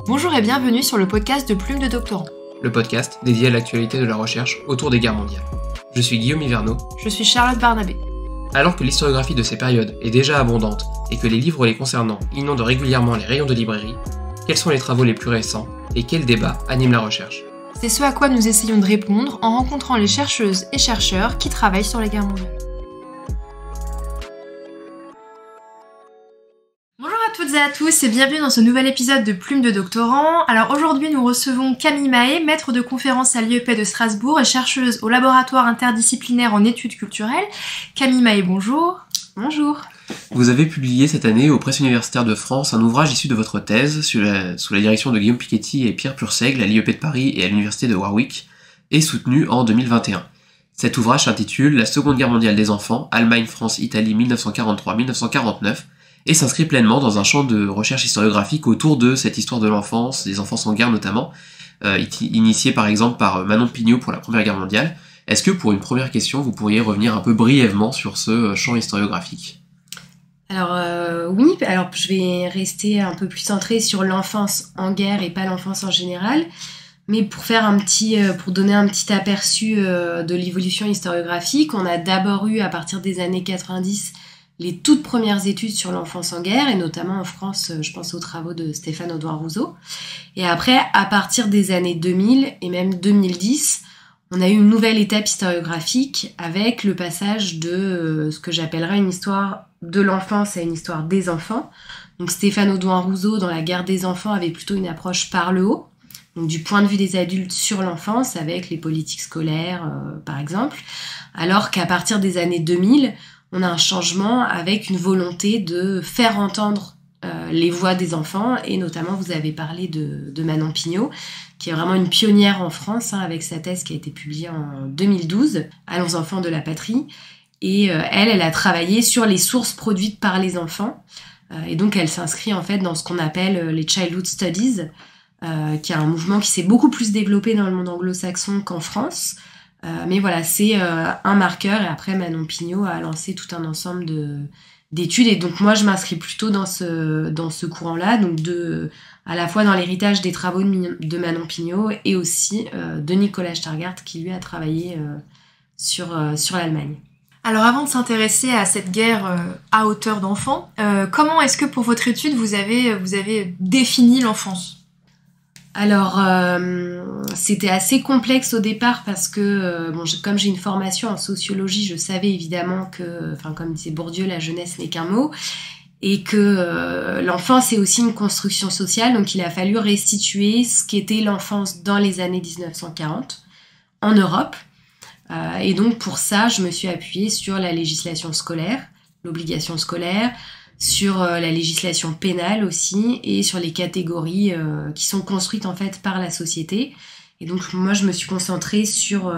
Bonjour et bienvenue sur le podcast de Plume de Doctorant. Le podcast dédié à l'actualité de la recherche autour des guerres mondiales. Je suis Guillaume Hiverneau. Je suis Charlotte Barnabé. Alors que l'historiographie de ces périodes est déjà abondante et que les livres les concernant inondent régulièrement les rayons de librairie, quels sont les travaux les plus récents et quels débats animent la recherche ? C'est ce à quoi nous essayons de répondre en rencontrant les chercheuses et chercheurs qui travaillent sur les guerres mondiales. Bonjour à toutes et à tous et bienvenue dans ce nouvel épisode de Plume de Doctorant. Alors aujourd'hui nous recevons Camille Mahé, maître de conférence à l'IEP de Strasbourg et chercheuse au laboratoire interdisciplinaire en études culturelles. Camille Mahé, bonjour. Bonjour. Vous avez publié cette année aux Presses universitaires de France un ouvrage issu de votre thèse sous la direction de Guillaume Piketty et Pierre Purseigle à l'IEP de Paris et à l'université de Warwick et soutenu en 2021. Cet ouvrage s'intitule « La Seconde Guerre mondiale des enfants, Allemagne, France, Italie 1943-1949 » et s'inscrit pleinement dans un champ de recherche historiographique autour de cette histoire de l'enfance, des enfants en guerre notamment, initiée par exemple par Manon Pignot pour la Première Guerre mondiale. Est-ce que pour une première question, vous pourriez revenir un peu brièvement sur ce champ historiographique ? Alors oui, alors je vais rester un peu plus centrée sur l'enfance en guerre et pas l'enfance en général, mais pour donner un petit aperçu de l'évolution historiographique, on a d'abord eu à partir des années 90 les toutes premières études sur l'enfance en guerre, et notamment en France, je pense aux travaux de Stéphane Audouin Rousseau. Et après, à partir des années 2000 et même 2010, on a eu une nouvelle étape historiographique avec le passage de ce que j'appellerais une histoire de l'enfance à une histoire des enfants. Donc Stéphane Audouin Rousseau, dans La guerre des enfants, avait plutôt une approche par le haut, donc du point de vue des adultes sur l'enfance, avec les politiques scolaires, par exemple. Alors qu'à partir des années 2000, on a un changement avec une volonté de faire entendre les voix des enfants, et notamment vous avez parlé de Manon Pignot, qui est vraiment une pionnière en France, avec sa thèse qui a été publiée en 2012, « Allons enfants de la patrie ». Et elle a travaillé sur les sources produites par les enfants. Et donc elle s'inscrit en fait dans ce qu'on appelle les Childhood Studies, qui est un mouvement qui s'est beaucoup plus développé dans le monde anglo-saxon qu'en France. Mais voilà, c'est un marqueur, et après Manon Pignot a lancé tout un ensemble d'études, et donc moi je m'inscris plutôt dans ce courant-là, donc à la fois dans l'héritage des travaux de Manon Pignot et aussi de Nicolas Stargard qui lui a travaillé sur l'Allemagne. Alors avant de s'intéresser à cette guerre à hauteur d'enfant, comment est-ce que pour votre étude vous avez défini l'enfance ? Alors, c'était assez complexe au départ parce que, comme j'ai une formation en sociologie, je savais évidemment que, comme disait Bourdieu, la jeunesse n'est qu'un mot, et que l'enfance est aussi une construction sociale, donc il a fallu restituer ce qu'était l'enfance dans les années 1940 en Europe. Et donc pour ça, je me suis appuyée sur la législation scolaire, l'obligation scolaire, sur la législation pénale aussi, et sur les catégories qui sont construites en fait par la société. Et donc moi je me suis concentrée sur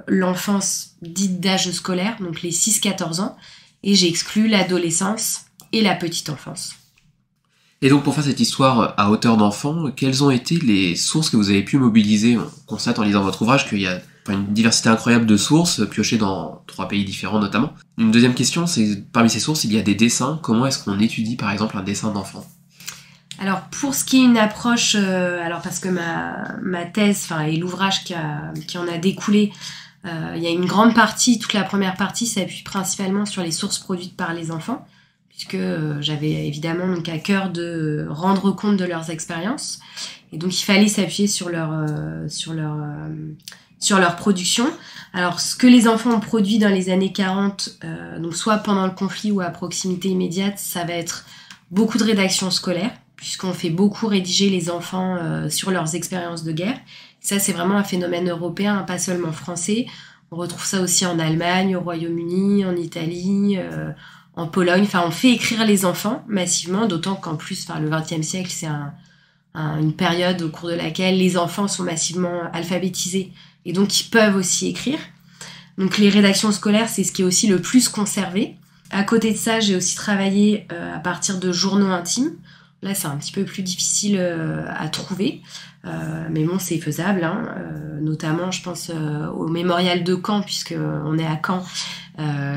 l'enfance dite d'âge scolaire, donc les 6-14 ans, et j'ai exclu l'adolescence et la petite enfance. Et donc pour faire cette histoire à hauteur d'enfant, quelles ont été les sources que vous avez pu mobiliser ? On constate en lisant votre ouvrage qu'il y a une diversité incroyable de sources, piochées dans 3 pays différents notamment. Une deuxième question, c'est parmi ces sources, il y a des dessins. Comment est-ce qu'on étudie par exemple un dessin d'enfant ? Alors pour ce qui est une approche, parce que ma thèse, et l'ouvrage qui en a découlé, il y a une grande partie, toute la première partie s'appuie principalement sur les sources produites par les enfants, puisque j'avais évidemment donc à cœur de rendre compte de leurs expériences, et donc il fallait s'appuyer sur leur production. Alors, ce que les enfants ont produit dans les années 40, donc soit pendant le conflit ou à proximité immédiate, ça va être beaucoup de rédaction scolaire, puisqu'on fait beaucoup rédiger les enfants sur leurs expériences de guerre. Ça, c'est vraiment un phénomène européen, pas seulement français. On retrouve ça aussi en Allemagne, au Royaume-Uni, en Italie, en Pologne. On fait écrire les enfants massivement, d'autant qu'en plus, le XXe siècle, c'est une période au cours de laquelle les enfants sont massivement alphabétisés, et donc ils peuvent aussi écrire. Donc les rédactions scolaires, c'est ce qui est aussi le plus conservé. À côté de ça, j'ai aussi travaillé à partir de journaux intimes. Là, c'est un petit peu plus difficile à trouver, mais bon, c'est faisable. Notamment, je pense au mémorial de Caen, puisqu'on est à Caen.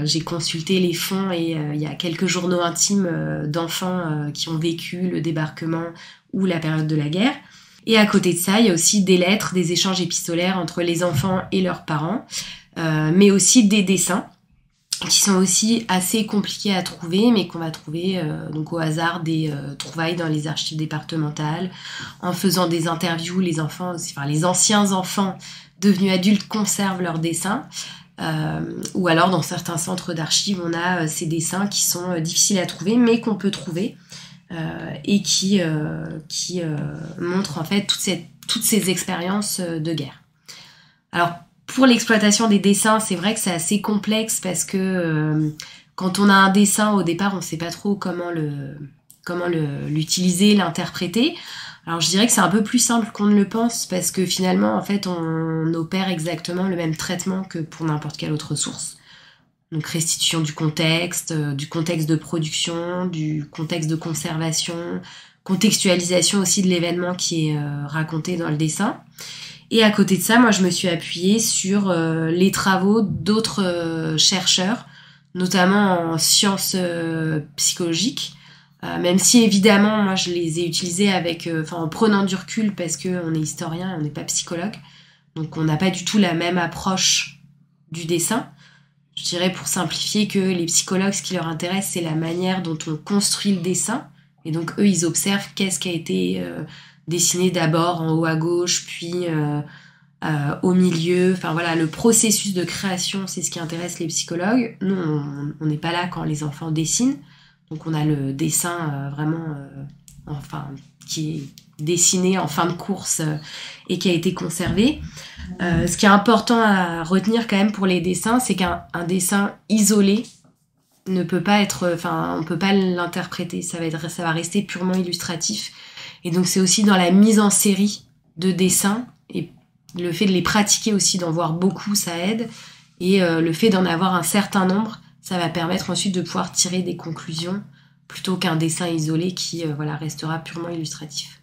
J'ai consulté les fonds et il y a quelques journaux intimes d'enfants qui ont vécu le débarquement ou la période de la guerre. Et à côté de ça, il y a aussi des lettres, des échanges épistolaires entre les enfants et leurs parents, mais aussi des dessins qui sont aussi assez compliqués à trouver, mais qu'on va trouver donc au hasard des trouvailles dans les archives départementales, en faisant des interviews, les anciens enfants devenus adultes conservent leurs dessins, ou alors dans certains centres d'archives, on a ces dessins qui sont difficiles à trouver, mais qu'on peut trouver, et qui montrent en fait toutes ces expériences de guerre. Alors, pour l'exploitation des dessins, c'est vrai que c'est assez complexe parce que quand on a un dessin, au départ, on ne sait pas trop comment l'utiliser, l'interpréter. Alors, je dirais que c'est un peu plus simple qu'on ne le pense parce que finalement, en fait, on opère exactement le même traitement que pour n'importe quelle autre source. Donc, restitution du contexte de production, du contexte de conservation, contextualisation aussi de l'événement qui est raconté dans le dessin. Et à côté de ça, moi, je me suis appuyée sur les travaux d'autres chercheurs, notamment en sciences psychologiques, même si évidemment, moi, je les ai utilisés en prenant du recul parce qu'on est historien et on n'est pas psychologue. Donc, on n'a pas du tout la même approche du dessin. Je dirais, pour simplifier, que les psychologues, ce qui leur intéresse, c'est la manière dont on construit le dessin. Et donc, eux, ils observent qu'est-ce qui a été dessiné d'abord en haut à gauche, puis au milieu. Enfin voilà, le processus de création, c'est ce qui intéresse les psychologues. Nous, on n'est pas là quand les enfants dessinent. Donc on a le dessin qui est dessiné en fin de course et qui a été conservé. Ce qui est important à retenir quand même pour les dessins, c'est qu'un dessin isolé ne peut pas on peut pas l'interpréter. Ça va rester purement illustratif. Et donc c'est aussi dans la mise en série de dessins, et le fait de les pratiquer aussi, d'en voir beaucoup, ça aide, et le fait d'en avoir un certain nombre, ça va permettre ensuite de pouvoir tirer des conclusions, plutôt qu'un dessin isolé qui restera purement illustratif.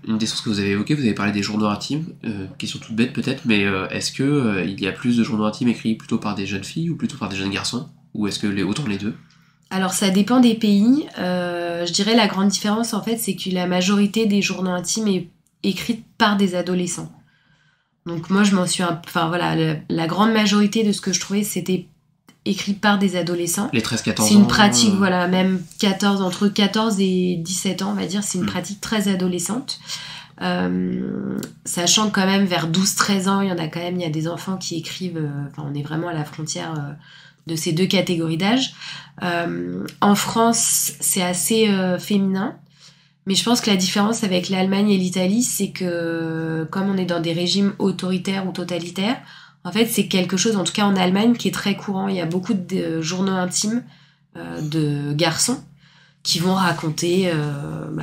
Une des sources que vous avez évoquées, vous avez parlé des journaux intimes, question toute bête peut-être, mais est-ce que il y a plus de journaux intimes écrits plutôt par des jeunes filles ou plutôt par des jeunes garçons, ou est-ce que autant les deux? Alors ça dépend des pays. Je dirais la grande différence en fait, c'est que la majorité des journaux intimes est écrite par des adolescents. Donc moi je m'en suis la grande majorité de ce que je trouvais, c'était écrit par des adolescents. Les 13-14 ans. C'est une pratique, même entre 14 et 17 ans, on va dire, c'est une pratique très adolescente. Sachant que quand même vers 12-13 ans, il y a des enfants qui écrivent, on est vraiment à la frontière de ces deux catégories d'âge. En France, c'est assez féminin, mais je pense que la différence avec l'Allemagne et l'Italie, c'est que comme on est dans des régimes autoritaires ou totalitaires, en fait, c'est quelque chose, en tout cas en Allemagne, qui est très courant. Il y a beaucoup de journaux intimes de garçons qui vont raconter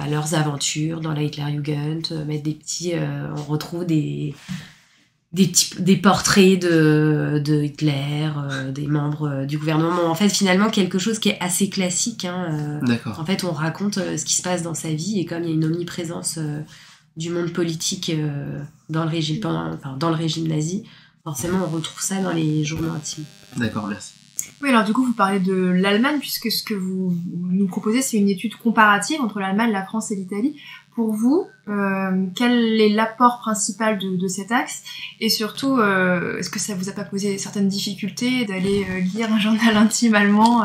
leurs aventures dans la Hitlerjugend, mettre des petits... on retrouve des portraits de Hitler, des membres du gouvernement. En fait, finalement, quelque chose qui est assez classique. D'accord. En fait, on raconte ce qui se passe dans sa vie, et comme il y a une omniprésence du monde politique dans le régime nazi, forcément, on retrouve ça dans les journaux intimes. D'accord, merci. Oui, alors du coup, vous parlez de l'Allemagne, puisque ce que vous nous proposez, c'est une étude comparative entre l'Allemagne, la France et l'Italie. Pour vous, quel est l'apport principal de cet axe? Et surtout, est-ce que ça vous a pas posé certaines difficultés d'aller lire un journal intime allemand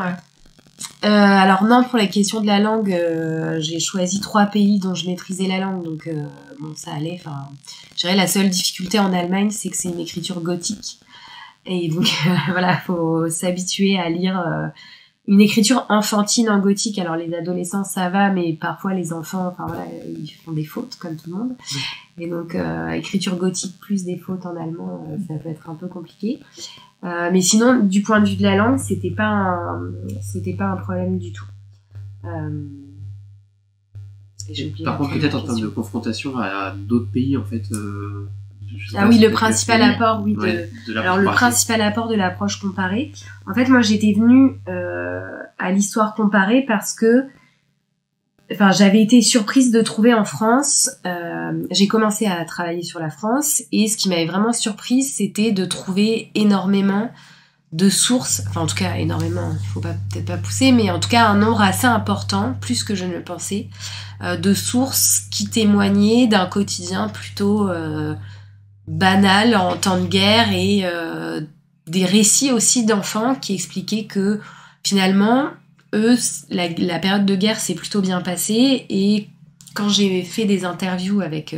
Alors non, pour la question de la langue, j'ai choisi 3 pays dont je maîtrisais la langue, donc ça allait. Je dirais la seule difficulté en Allemagne, c'est que c'est une écriture gothique. Et donc faut s'habituer à lire une écriture enfantine en gothique. Alors les adolescents ça va, mais parfois les enfants ils font des fautes comme tout le monde, et donc écriture gothique plus des fautes en allemand, ça peut être un peu compliqué, mais sinon du point de vue de la langue c'était pas un problème du tout. Par contre peut-être en termes de confrontation à d'autres pays en fait, le principal apport, le principal apport de l'approche comparée. En fait, moi, j'étais venue à l'histoire comparée parce que, j'avais été surprise de trouver en France. J'ai commencé à travailler sur la France, et ce qui m'avait vraiment surprise, c'était de trouver énormément de sources, enfin en tout cas énormément, il faut peut-être pas pousser, mais en tout cas un nombre assez important, plus que je ne le pensais, de sources qui témoignaient d'un quotidien plutôt banal en temps de guerre et des récits aussi d'enfants qui expliquaient que finalement, eux, la période de guerre s'est plutôt bien passée, et quand j'ai fait des interviews avec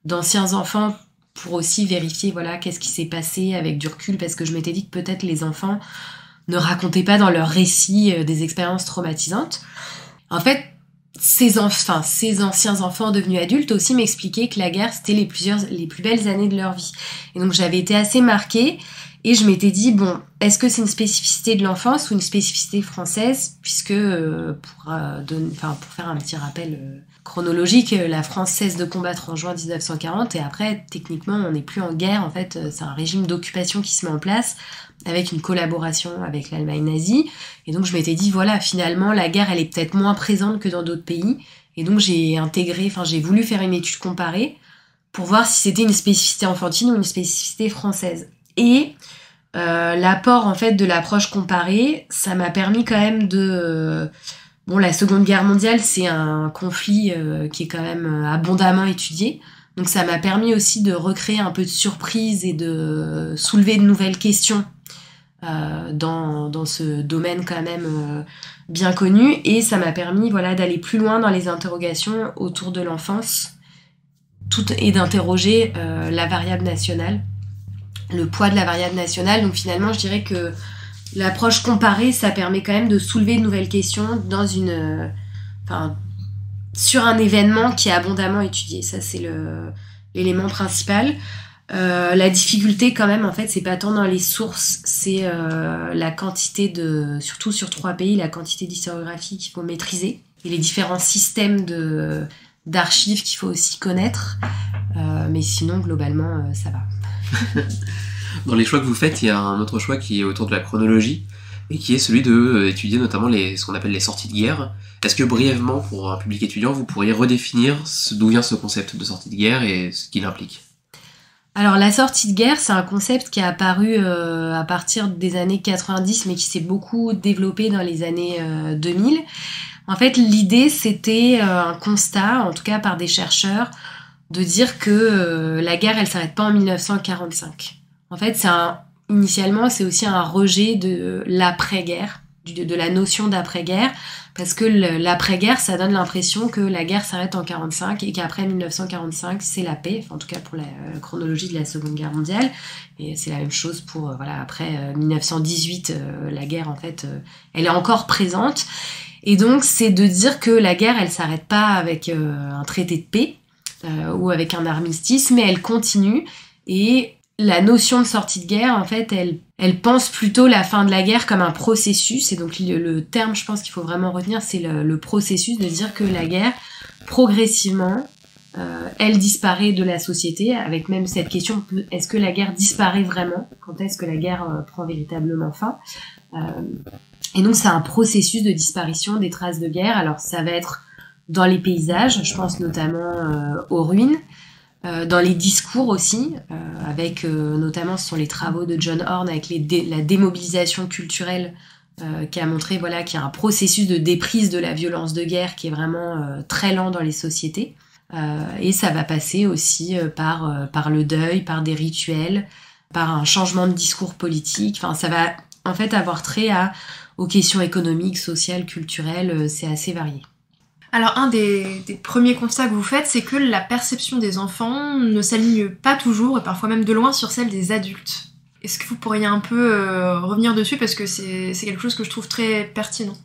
d'anciens enfants pour aussi vérifier voilà qu'est-ce qui s'est passé avec du recul, parce que je m'étais dit que peut-être les enfants ne racontaient pas dans leurs récits des expériences traumatisantes. En fait, ces anciens enfants devenus adultes aussi m'expliquaient que la guerre c'était les plus belles années de leur vie. Et donc j'avais été assez marquée, et je m'étais dit bon, est-ce que c'est une spécificité de l'enfance ou une spécificité française, puisque pour faire un petit rappel chronologique, la France cesse de combattre en juin 1940, et après techniquement on n'est plus en guerre, en fait c'est un régime d'occupation qui se met en place avec une collaboration avec l'Allemagne nazie. Et donc je m'étais dit voilà, finalement la guerre elle est peut-être moins présente que dans d'autres pays, et donc j'ai voulu faire une étude comparée pour voir si c'était une spécificité enfantine ou une spécificité française. Et l'apport en fait de l'approche comparée, ça m'a permis quand même de la Seconde Guerre mondiale, c'est un conflit qui est quand même abondamment étudié. Donc ça m'a permis aussi de recréer un peu de surprise et de soulever de nouvelles questions dans ce domaine quand même bien connu. Et ça m'a permis d'aller plus loin dans les interrogations autour de l'enfance et d'interroger la variable nationale, le poids de la variable nationale. Donc finalement, je dirais que l'approche comparée, ça permet quand même de soulever de nouvelles questions sur un événement qui est abondamment étudié. Ça, c'est l'élément principal. La difficulté quand même, en fait, c'est pas tant dans les sources, c'est la quantité surtout sur 3 pays, la quantité d'historiographie qu'il faut maîtriser, et les différents systèmes d'archives qu'il faut aussi connaître. Mais sinon, globalement, ça va. Dans les choix que vous faites, il y a un autre choix qui est autour de la chronologie, et qui est celui d'étudier notamment ce qu'on appelle les sorties de guerre. Est-ce que brièvement, pour un public étudiant, vous pourriez redéfinir d'où vient ce concept de sortie de guerre et ce qu'il implique ? Alors la sortie de guerre, c'est un concept qui est apparu à partir des années 90, mais qui s'est beaucoup développé dans les années 2000. En fait, l'idée, c'était un constat, en tout cas par des chercheurs, de dire que la guerre, elle s'arrête pas en 1945. En fait, initialement, c'est aussi un rejet de l'après-guerre, de la notion d'après-guerre, parce que l'après-guerre, ça donne l'impression que la guerre s'arrête en 45 et qu'après 1945, c'est la paix, en tout cas pour la chronologie de la Seconde Guerre mondiale. Et c'est la même chose pour, après 1918, la guerre, en fait, elle est encore présente. Et donc, c'est de dire que la guerre, elle s'arrête pas avec un traité de paix ou avec un armistice, mais elle continue. Et la notion de sortie de guerre, en fait, elle pense plutôt la fin de la guerre comme un processus. Et donc, le terme, je pense qu'il faut vraiment retenir, c'est le processus, de dire que la guerre, progressivement, elle disparaît de la société, avec même cette question, est-ce que la guerre disparaît vraiment ? Quand est-ce que la guerre prend véritablement fin ? Et donc, c'est un processus de disparition des traces de guerre. Alors, ça va être dans les paysages, je pense notamment aux ruines, dans les discours aussi, avec notamment ce sont les travaux de John Horn avec la démobilisation culturelle qui a montré qu'il y a un processus de déprise de la violence de guerre qui est vraiment très lent dans les sociétés. Et ça va passer aussi par le deuil, par des rituels, par un changement de discours politique. Enfin, ça va en fait avoir trait aux questions économiques, sociales, culturelles, c'est assez varié. Alors, un des premiers constats que vous faites, c'est que la perception des enfants ne s'aligne pas toujours, et parfois même de loin, sur celle des adultes. Est-ce que vous pourriez un peu revenir dessus, parce que c'est quelque chose que je trouve très pertinent.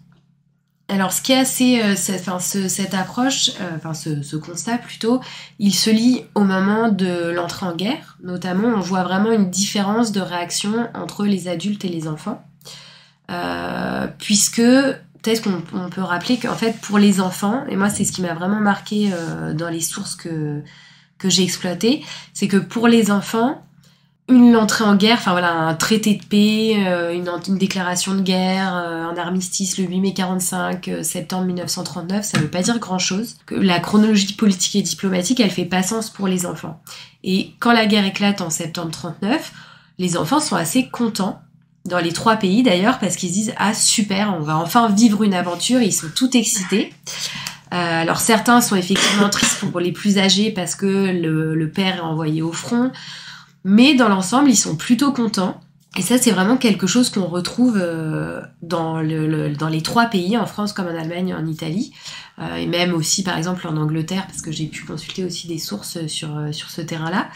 Alors, ce qui est assez... cette approche, ce constat plutôt, il se lit au moment de l'entrée en guerre. Notamment, on voit vraiment une différence de réaction entre les adultes et les enfants. Puisque... Peut-être qu'on peut rappeler qu'en fait, pour les enfants, et moi, c'est ce qui m'a vraiment marqué dans les sources que j'ai exploitées, c'est que pour les enfants, une entrée en guerre, un traité de paix, une déclaration de guerre, un armistice le 8 mai 45, septembre 1939, ça veut pas dire grand-chose. Que la chronologie politique et diplomatique, elle fait pas sens pour les enfants. Et quand la guerre éclate en septembre 39, les enfants sont assez contents dans les 3 pays d'ailleurs, parce qu'ils se disent « Ah super, on va enfin vivre une aventure », ils sont tout excités. Alors certains sont effectivement tristes pour les plus âgés parce que le père est envoyé au front, mais dans l'ensemble, ils sont plutôt contents. Et ça, c'est vraiment quelque chose qu'on retrouve dans les 3 pays, en France comme en Allemagne, en Italie, et même aussi par exemple en Angleterre, parce que j'ai pu consulter aussi des sources sur ce terrain-là.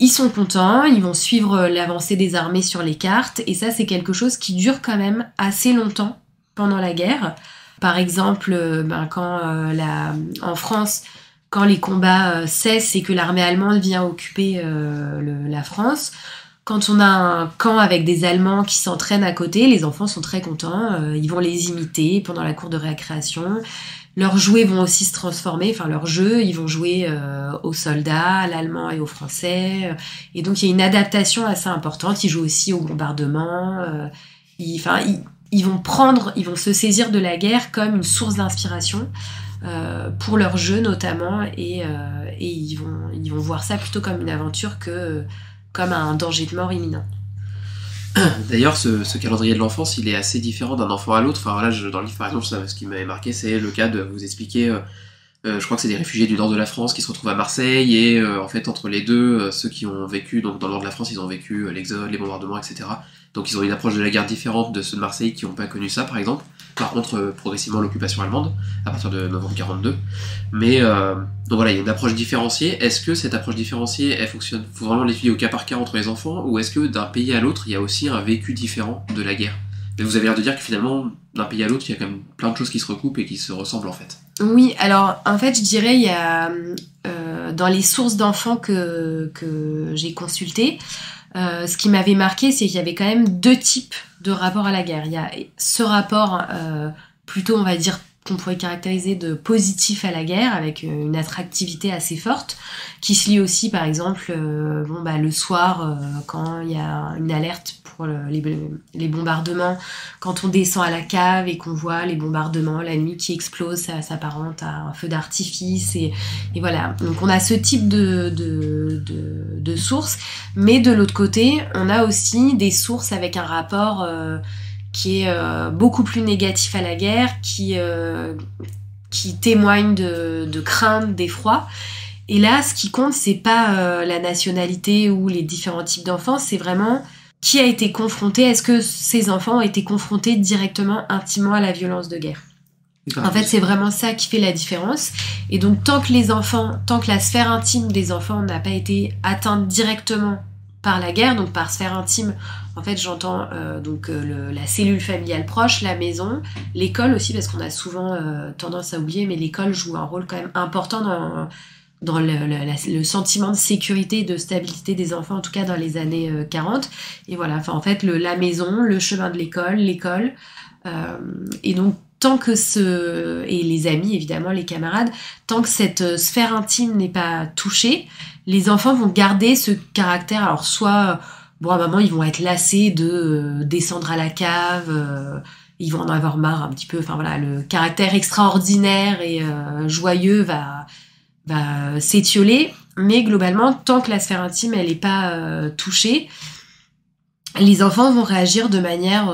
Ils sont contents, ils vont suivre l'avancée des armées sur les cartes, et ça, c'est quelque chose qui dure quand même assez longtemps pendant la guerre. Par exemple, en France, quand les combats cessent et que l'armée allemande vient occuper la France, quand on a un camp avec des Allemands qui s'entraînent à côté, les enfants sont très contents, ils vont les imiter pendant la cour de récréation. Leurs jouets vont aussi se transformer, enfin leurs jeux, ils vont jouer aux soldats, à l'allemand et aux français. Et donc il y a une adaptation assez importante, ils jouent aussi au bombardement. Ils vont se saisir de la guerre comme une source d'inspiration pour leurs jeux notamment, et ils vont voir ça plutôt comme une aventure que comme un danger de mort imminent. D'ailleurs, ce calendrier de l'enfance, il est assez différent d'un enfant à l'autre. Enfin, là, dans le livre, par exemple, ce qui m'avait marqué, c'est le cas de vous expliquer, je crois que c'est des réfugiés du nord de la France qui se retrouvent à Marseille, et en fait, entre les deux, ceux qui ont vécu, donc dans le nord de la France, ils ont vécu l'exode, les bombardements, etc. Donc ils ont une approche de la guerre différente de ceux de Marseille qui n'ont pas connu ça, par exemple. Par contre, progressivement, l'occupation allemande, à partir de novembre 42. Mais, donc voilà, il y a une approche différenciée. Est-ce que cette approche différenciée, elle fonctionne, faut vraiment l'étudier au cas par cas entre les enfants, ou est-ce que d'un pays à l'autre, il y a aussi un vécu différent de la guerre? Mais vous avez l'air de dire que finalement, d'un pays à l'autre, il y a quand même plein de choses qui se recoupent et qui se ressemblent en fait. Oui, alors en fait, je dirais, il y a dans les sources d'enfants que j'ai consultées, ce qui m'avait marqué, c'est qu'il y avait quand même 2 types de rapports à la guerre. Il y a ce rapport plutôt, on va dire, qu'on pourrait caractériser de positif à la guerre, avec une attractivité assez forte, qui se lie aussi, par exemple, le soir, quand il y a une alerte pour les bombardements, quand on descend à la cave et qu'on voit les bombardements, la nuit qui explose, ça s'apparente à un feu d'artifice, et voilà. Donc on a ce type de sources, mais de l'autre côté, on a aussi des sources avec un rapport qui est beaucoup plus négatif à la guerre, qui témoigne de crainte, d'effroi. Et là, ce qui compte, c'est pas la nationalité ou les différents types d'enfants, c'est vraiment qui a été confronté, est-ce que ces enfants ont été confrontés directement, intimement à la violence de guerre. En fait, c'est vraiment ça qui fait la différence. Et donc, tant que la sphère intime des enfants n'a pas été atteinte directement par la guerre, donc par sphère intime, en fait, j'entends la cellule familiale proche, la maison, l'école aussi, parce qu'on a souvent tendance à oublier, mais l'école joue un rôle quand même important dans le sentiment de sécurité et de stabilité des enfants, en tout cas dans les années 40. Et voilà, en fait, la maison, le chemin de l'école, et donc tant que et les amis, évidemment, les camarades, tant que cette sphère intime n'est pas touchée, les enfants vont garder ce caractère. Alors soit, à un moment, ils vont être lassés de descendre à la cave, ils vont en avoir marre un petit peu. Enfin voilà, le caractère extraordinaire et joyeux va s'étioler, mais globalement, tant que la sphère intime elle n'est pas touchée, les enfants vont réagir de manière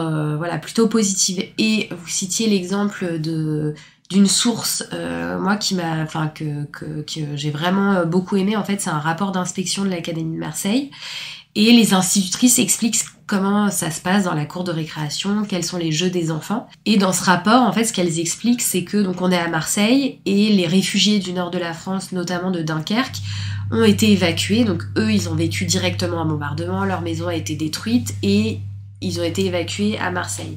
plutôt positive. Et vous citiez l'exemple d'une source, moi que j'ai vraiment beaucoup aimé. En fait, c'est un rapport d'inspection de l'Académie de Marseille, et les institutrices expliquent comment ça se passe dans la cour de récréation, quels sont les jeux des enfants. Et dans ce rapport, en fait, ce qu'elles expliquent, c'est que donc on est à Marseille et les réfugiés du nord de la France, notamment de Dunkerque, ont été évacués. Donc eux, ils ont vécu directement un bombardement, leur maison a été détruite et ils ont été évacués à Marseille.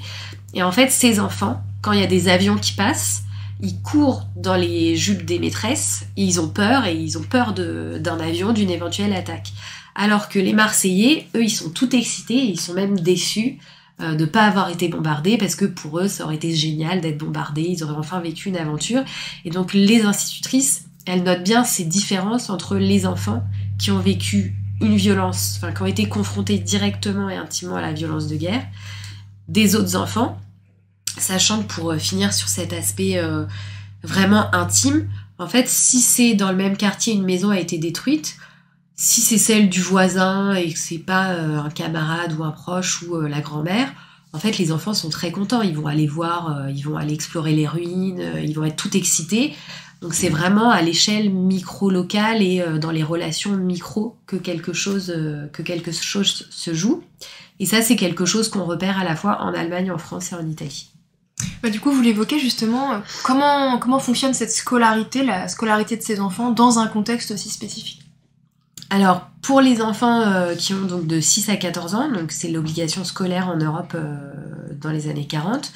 Et en fait, ces enfants, quand il y a des avions qui passent, ils courent dans les jupes des maîtresses, et ils ont peur d'un avion, d'une éventuelle attaque. Alors que les Marseillais, eux, ils sont tout excités, et ils sont même déçus de ne pas avoir été bombardés, parce que pour eux, ça aurait été génial d'être bombardés, ils auraient enfin vécu une aventure. Et donc les institutrices, elles notent bien ces différences entre les enfants qui ont vécu une violence, qui ont été confrontés directement et intimement à la violence de guerre, des autres enfants, sachant que pour finir sur cet aspect vraiment intime, en fait, si c'est dans le même quartier, une maison a été détruite, Si c'est celle du voisin et que c'est pas un camarade ou un proche ou la grand-mère, en fait, les enfants sont très contents. Ils vont aller voir, ils vont aller explorer les ruines, ils vont être tout excités. Donc c'est vraiment à l'échelle micro-locale et dans les relations micro que quelque chose se joue. Et ça, c'est quelque chose qu'on repère à la fois en Allemagne, en France et en Italie. Du coup, vous l'évoquez justement, comment fonctionne cette scolarité, la scolarité de ces enfants dans un contexte aussi spécifique? Alors, pour les enfants qui ont donc de 6 à 14 ans, donc c'est l'obligation scolaire en Europe dans les années 40,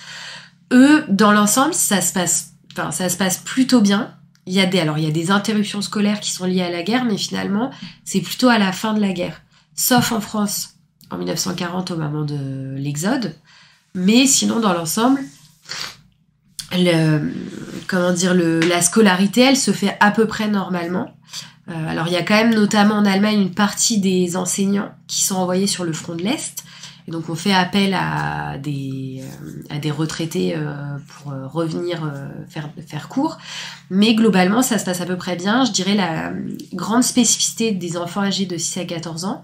eux, dans l'ensemble, ça se passe plutôt bien. Il y a des interruptions scolaires qui sont liées à la guerre, mais finalement, c'est plutôt à la fin de la guerre. Sauf en France, en 1940, au moment de l'Exode. Mais sinon, dans l'ensemble, la scolarité, elle se fait à peu près normalement. Alors, il y a quand même, notamment en Allemagne, une partie des enseignants qui sont envoyés sur le front de l'Est. Et donc, on fait appel à des retraités pour revenir faire cours. Mais globalement, ça se passe à peu près bien. Je dirais la grande spécificité des enfants âgés de 6 à 14 ans,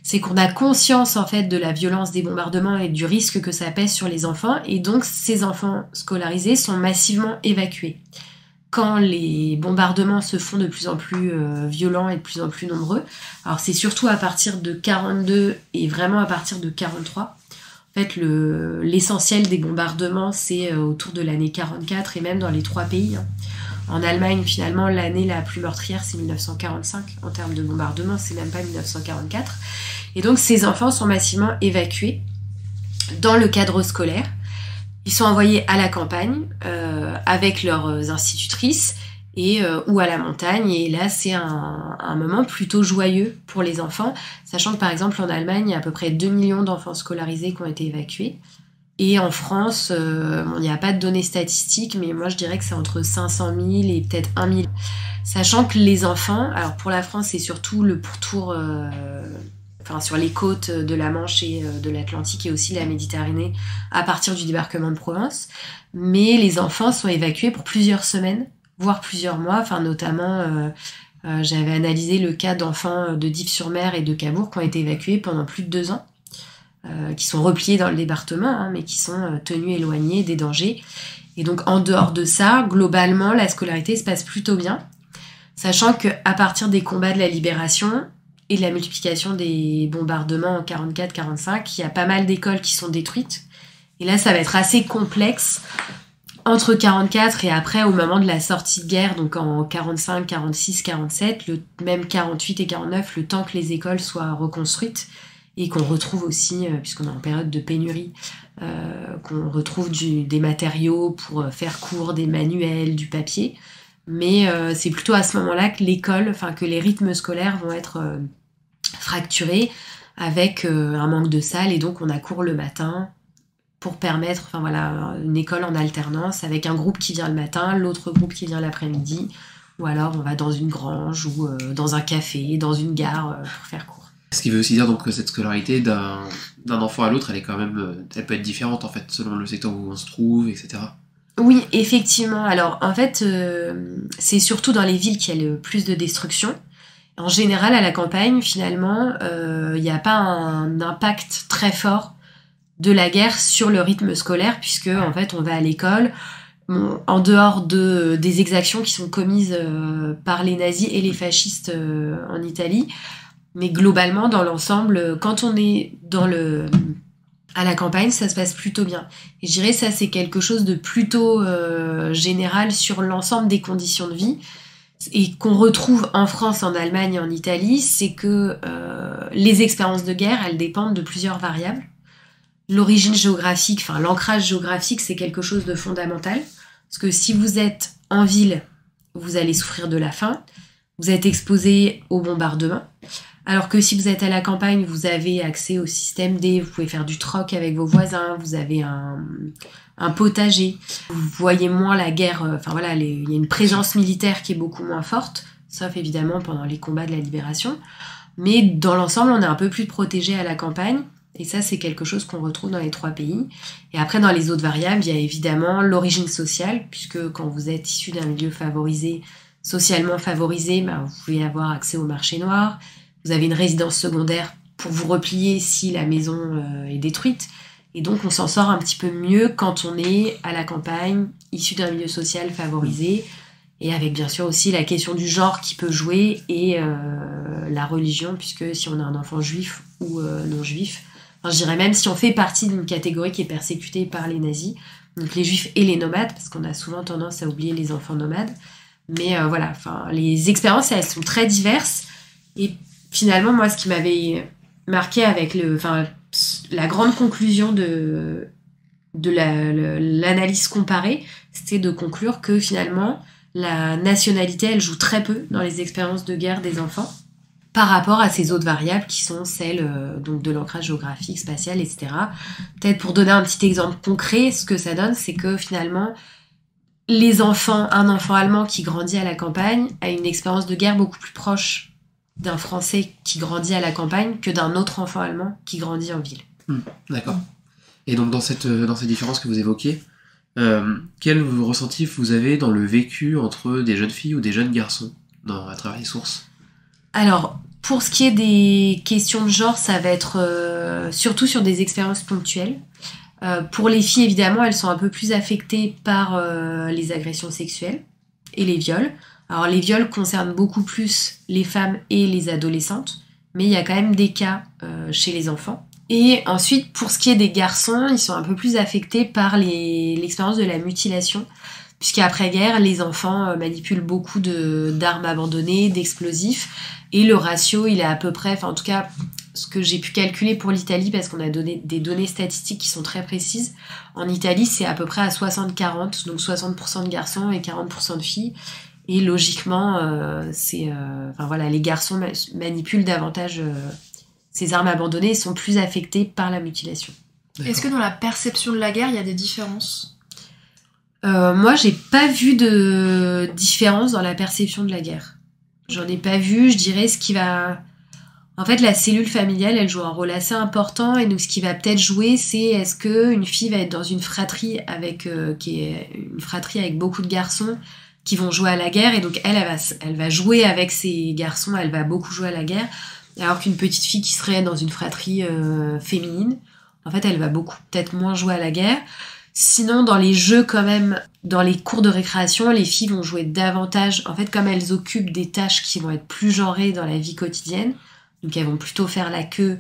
c'est qu'on a conscience, en fait, de la violence des bombardements et du risque que ça pèse sur les enfants. Et donc, ces enfants scolarisés sont massivement évacués. Quand les bombardements se font de plus en plus violents et de plus en plus nombreux. Alors c'est surtout à partir de 42 et vraiment à partir de 43. En fait, l'essentiel des bombardements, c'est autour de l'année 44 et même dans les 3 pays. En Allemagne, finalement, l'année la plus meurtrière, c'est 1945. En termes de bombardement, c'est même pas 1944. Et donc ces enfants sont massivement évacués dans le cadre scolaire. Ils sont envoyés à la campagne avec leurs institutrices ou à la montagne. Et là, c'est un moment plutôt joyeux pour les enfants, sachant que, par exemple, en Allemagne, il y a à peu près 2 millions d'enfants scolarisés qui ont été évacués. Et en France, il n'y a pas de données statistiques, mais moi, je dirais que c'est entre 500 000 et peut-être 1 million. Sachant que les enfants, alors pour la France, c'est surtout le pourtour... sur les côtes de la Manche et de l'Atlantique et aussi la Méditerranée à partir du débarquement de Provence. Mais les enfants sont évacués pour plusieurs semaines, voire plusieurs mois. Notamment, j'avais analysé le cas d'enfants de Dives-sur-Mer et de Cabourg qui ont été évacués pendant plus de 2 ans, qui sont repliés dans le département, mais qui sont tenus éloignés des dangers. Et donc, en dehors de ça, globalement, la scolarité se passe plutôt bien, sachant qu'à partir des combats de la libération et de la multiplication des bombardements en 44-45, il y a pas mal d'écoles qui sont détruites. Et là, ça va être assez complexe entre 44 et après, au moment de la sortie de guerre, donc en 45, 46, 47, même 48 et 49, le temps que les écoles soient reconstruites et qu'on retrouve aussi, puisqu'on est en période de pénurie, qu'on retrouve des matériaux pour faire cours, des manuels, du papier. Mais c'est plutôt à ce moment-là que que les rythmes scolaires vont être fracturés avec un manque de salles et donc on a cours le matin pour permettre une école en alternance avec un groupe qui vient le matin, l'autre groupe qui vient l'après-midi, ou alors on va dans une grange ou dans un café, dans une gare pour faire cours. Ce qui veut aussi dire donc que cette scolarité d'un enfant à l'autre, elle peut être différente en fait selon le secteur où on se trouve, etc. Oui, effectivement. Alors en fait, c'est surtout dans les villes qu'il y a le plus de destruction. En général, à la campagne, finalement, il n'y a pas un impact très fort de la guerre sur le rythme scolaire, puisque en fait, on va à l'école. En dehors des exactions qui sont commises par les nazis et les fascistes en Italie, mais globalement, dans l'ensemble, quand on est à la campagne, ça se passe plutôt bien. Et je dirais ça, c'est quelque chose de plutôt général sur l'ensemble des conditions de vie. Et qu'on retrouve en France, en Allemagne et en Italie, c'est que les expériences de guerre, elles dépendent de plusieurs variables. L'origine géographique, l'ancrage géographique, c'est quelque chose de fondamental. Parce que si vous êtes en ville, vous allez souffrir de la faim, vous êtes exposé au bombardement. Alors que si vous êtes à la campagne, vous avez accès au système D, vous pouvez faire du troc avec vos voisins, vous avez un potager, vous voyez moins la guerre, il y a une présence militaire qui est beaucoup moins forte, sauf évidemment pendant les combats de la libération. Mais dans l'ensemble, on est un peu plus protégé à la campagne, et ça, c'est quelque chose qu'on retrouve dans les 3 pays. Et après, dans les autres variables, il y a évidemment l'origine sociale, puisque quand vous êtes issu d'un milieu favorisé, socialement favorisé, vous pouvez avoir accès au marché noir. vous avez une résidence secondaire pour vous replier si la maison est détruite. Et donc, on s'en sort un petit peu mieux quand on est à la campagne, issu d'un milieu social favorisé, et avec bien sûr aussi la question du genre qui peut jouer et la religion, puisque si on a un enfant juif ou non juif, enfin, je dirais même si on fait partie d'une catégorie qui est persécutée par les nazis, donc les juifs et les nomades, parce qu'on a souvent tendance à oublier les enfants nomades. Mais voilà, les expériences, elles sont très diverses. Et finalement, moi, ce qui m'avait marqué avec la grande conclusion de l'analyse comparée, c'était de conclure que finalement, la nationalité, elle joue très peu dans les expériences de guerre des enfants par rapport à ces autres variables qui sont celles donc de l'ancrage géographique, spatial, etc. Peut-être pour donner un petit exemple concret, ce que ça donne, c'est que finalement, un enfant allemand qui grandit à la campagne a une expérience de guerre beaucoup plus proche d'un Français qui grandit à la campagne que d'un autre enfant allemand qui grandit en ville. D'accord. Et donc dans cette différence que vous évoquez, quel ressenti vous avez dans le vécu entre des jeunes filles ou des jeunes garçons à travers les sources ? Alors, pour ce qui est des questions de genre, ça va être surtout sur des expériences ponctuelles. Pour les filles, évidemment, elles sont un peu plus affectées par les agressions sexuelles et les viols. Alors, les viols concernent beaucoup plus les femmes et les adolescentes, mais il y a quand même des cas chez les enfants. Et ensuite, pour ce qui est des garçons, ils sont un peu plus affectés par l'expérience de la mutilation, puisqu'après-guerre, les enfants manipulent beaucoup d'armes abandonnées, d'explosifs, et le ratio, il est à peu près, en tout cas, ce que j'ai pu calculer pour l'Italie, parce qu'on a donné des données statistiques qui sont très précises. En Italie, c'est à peu près à 60-40, donc 60% de garçons et 40% de filles. Et logiquement, les garçons manipulent davantage ces armes abandonnées et sont plus affectés par la mutilation. D'accord. Est-ce que dans la perception de la guerre, il y a des différences ? Moi, j'ai pas vu de différence dans la perception de la guerre. J'en ai pas vu, je dirais ce qui va... En fait, la cellule familiale, elle joue un rôle assez important, et donc ce qui va peut-être jouer, c'est est-ce qu'une fille va être dans une fratrie qui est une fratrie avec beaucoup de garçons qui vont jouer à la guerre, et donc elle va jouer avec ces garçons, elle va beaucoup jouer à la guerre, alors qu'une petite fille qui serait dans une fratrie féminine, en fait, elle va peut-être moins jouer à la guerre. Sinon, dans les jeux quand même, dans les cours de récréation, les filles vont jouer davantage, en fait, comme elles occupent des tâches qui vont être plus genrées dans la vie quotidienne, donc elles vont plutôt faire la queue,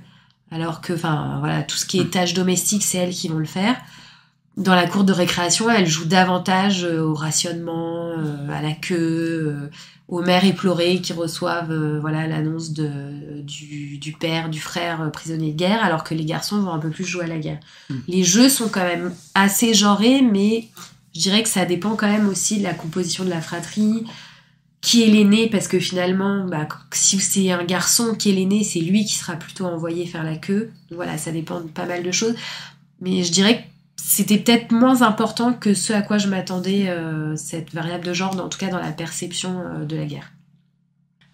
alors que, tout ce qui est tâches domestiques, c'est elles qui vont le faire. Dans la cour de récréation, elles jouent davantage au rationnement, à la queue, aux mères éplorées qui reçoivent l'annonce du père, du frère prisonnier de guerre, alors que les garçons vont un peu plus jouer à la guerre. Les jeux sont quand même assez genrés, mais je dirais que ça dépend quand même aussi de la composition de la fratrie, qui est l'aîné, parce que finalement, si c'est un garçon qui est l'aîné, c'est lui qui sera plutôt envoyé faire la queue. Donc voilà, ça dépend de pas mal de choses. Mais je dirais que c'était peut-être moins important que ce à quoi je m'attendais, cette variable de genre, en tout cas dans la perception de la guerre.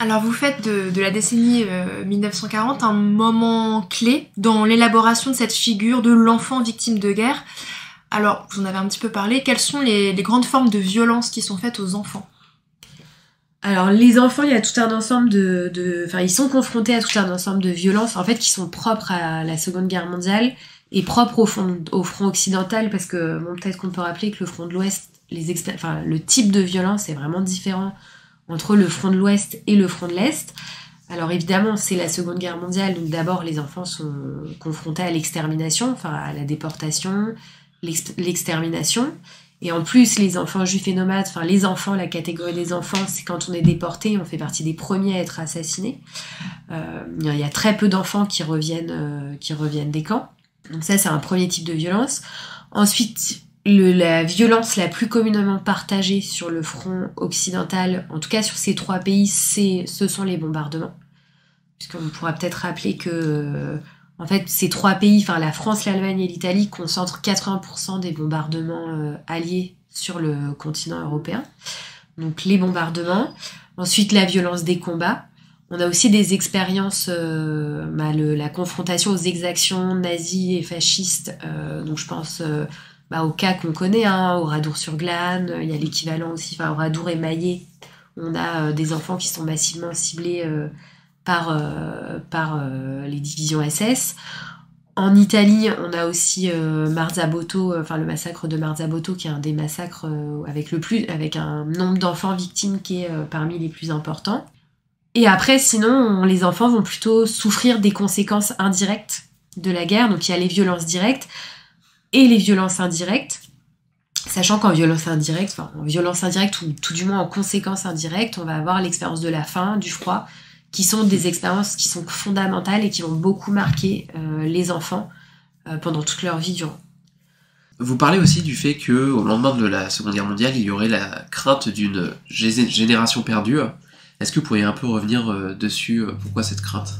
Alors vous faites de la décennie 1940 un moment clé dans l'élaboration de cette figure de l'enfant victime de guerre. Alors, vous en avez un petit peu parlé, quelles sont les grandes formes de violence qui sont faites aux enfants ? Alors, les enfants, il y a tout un ensemble ils sont confrontés à tout un ensemble de violences, en fait, qui sont propres à la Seconde Guerre mondiale et propres au front occidental, parce que, peut-être qu'on peut rappeler que le front de l'Ouest, le type de violence est vraiment différent entre le front de l'Ouest et le front de l'Est. Alors, évidemment, c'est la Seconde Guerre mondiale, donc d'abord, les enfants sont confrontés à l'extermination, à la déportation, l'extermination. Et en plus, les enfants juifs et nomades, la catégorie des enfants, c'est quand on est déporté, on fait partie des premiers à être assassinés. Il y a très peu d'enfants qui reviennent des camps. Donc ça, c'est un premier type de violence. Ensuite, la violence la plus communément partagée sur le front occidental, en tout cas sur ces trois pays, ce sont les bombardements. Puisqu'on pourra peut-être rappeler que... En fait, ces trois pays, la France, l'Allemagne et l'Italie, concentrent 80% des bombardements alliés sur le continent européen. Donc les bombardements. Ensuite, la violence des combats. On a aussi des expériences, la confrontation aux exactions nazies et fascistes. Donc je pense au cas qu'on connaît, au Radour-sur-Glane. Il y a l'équivalent aussi, au Radour-émaillé. On a des enfants qui sont massivement ciblés par les divisions SS. En Italie, on a aussi Marzabotto, le massacre de Marzabotto, qui est un des massacres avec un nombre d'enfants victimes qui est parmi les plus importants. Et après, sinon, les enfants vont plutôt souffrir des conséquences indirectes de la guerre. Donc il y a les violences directes et les violences indirectes. Sachant qu'en violence indirecte, ou tout du moins en conséquences indirectes, on va avoir l'expérience de la faim, du froid, qui sont des expériences qui sont fondamentales et qui vont beaucoup marquer les enfants pendant toute leur vie durant. Vous parlez aussi du fait qu'au lendemain de la Seconde Guerre mondiale, il y aurait la crainte d'une génération perdue. Est-ce que vous pourriez un peu revenir dessus, pourquoi cette crainte ?